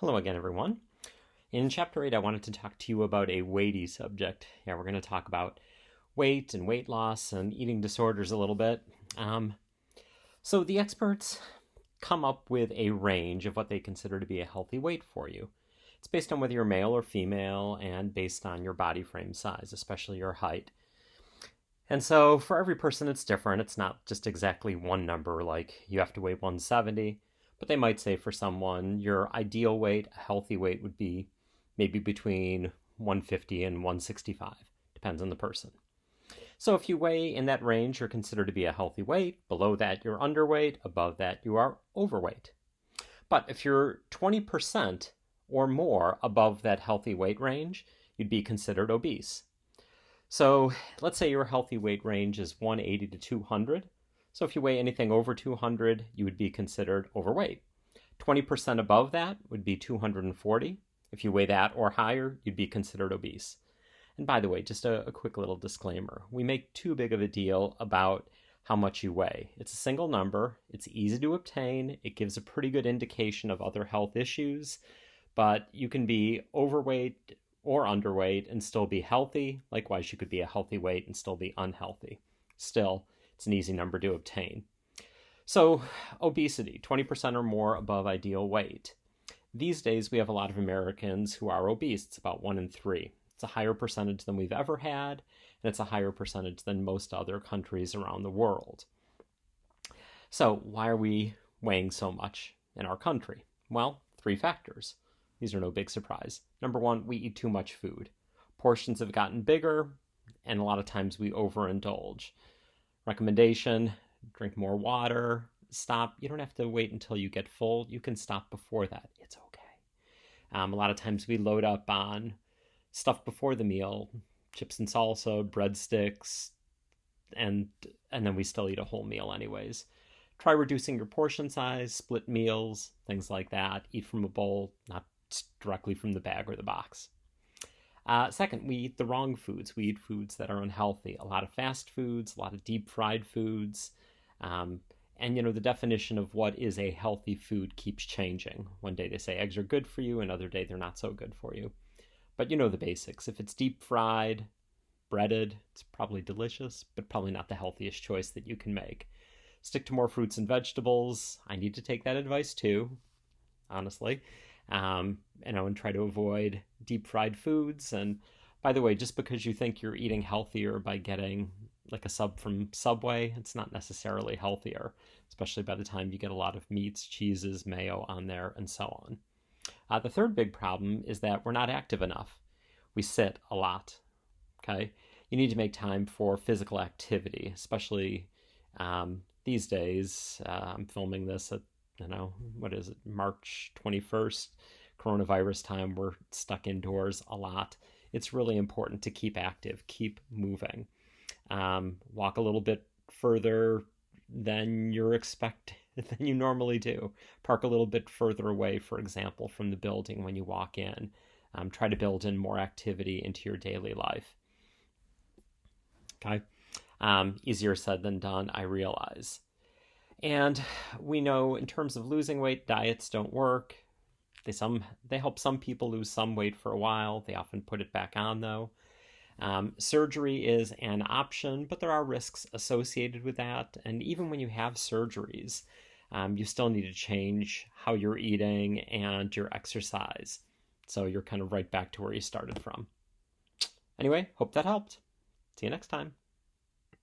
Hello again, everyone. In Chapter 8, I wanted to talk to you about a weighty subject. We're going to talk about weight and weight loss and eating disorders a little bit. So the experts come up with a range of what they consider to be a healthy weight for you. It's based on whether you're male or female and based on your body frame size, especially your height. And so for every person, it's different. It's not just exactly one number, like you have to weigh 170. But they might say for someone, your ideal weight, a healthy weight, would be maybe between 150 and 165. Depends on the person. So if you weigh in that range, you're considered to be a healthy weight. Below that, you're underweight. Above that, you are overweight. But if you're 20% or more above that healthy weight range, you'd be considered obese. So let's say your healthy weight range is 180 to 200. So if you weigh anything over 200, you would be considered overweight. 20% above that would be 240. If you weigh that or higher, you'd be considered obese. And by the way, just a quick little disclaimer. We make too big of a deal about how much you weigh. It's a single number. It's easy to obtain. It gives a pretty good indication of other health issues. But you can be overweight or underweight and still be healthy. Likewise, you could be a healthy weight and still be unhealthy. Still, it's an easy number to obtain. So, obesity, 20% or more above ideal weight. These days, we have a lot of Americans who are obese. It's about 1 in 3. It's a higher percentage than we've ever had, and it's a higher percentage than most other countries around the world. So, why are we weighing so much in our country? Well, 3 factors. These are no big surprise. Number 1, we eat too much food. Portions have gotten bigger, and a lot of times we overindulge. Recommendation, drink more water, stop. You don't have to wait until you get full. You can stop before that. It's okay. A lot of times we load up on stuff before the meal, chips and salsa, breadsticks, and then we still eat a whole meal anyways. Try reducing your portion size, split meals, things like that. Eat from a bowl, not directly from the bag or the box. Second, we eat the wrong foods. We eat foods that are unhealthy. A lot of fast foods, a lot of deep fried foods. And, the definition of what is a healthy food keeps changing. One day they say eggs are good for you, another day they're not so good for you. But you know the basics. If it's deep fried, breaded, it's probably delicious, but probably not the healthiest choice that you can make. Stick to more fruits and vegetables. I need to take that advice too, honestly. And try to avoid deep fried foods. And by the way, just because you think you're eating healthier by getting like a sub from Subway, it's not necessarily healthier, especially by the time you get a lot of meats, cheeses, mayo on there, and so on. The third big problem is that we're not active enough. We sit a lot, okay? You need to make time for physical activity, especially these days. I'm filming this at March 21st, coronavirus time. We're stuck indoors a lot. It's really important to keep active, keep moving. Walk a little bit further than than you normally do. Park a little bit further away, for example, from the building when you walk in. Try to build in more activity into your daily life. Okay? Easier said than done, I realize. And we know in terms of losing weight, diets don't work. They help some people lose some weight for a while. They often put it back on, though. Surgery is an option, but there are risks associated with that. And even when you have surgeries, you still need to change how you're eating and your exercise. So you're kind of right back to where you started from. Anyway, hope that helped. See you next time.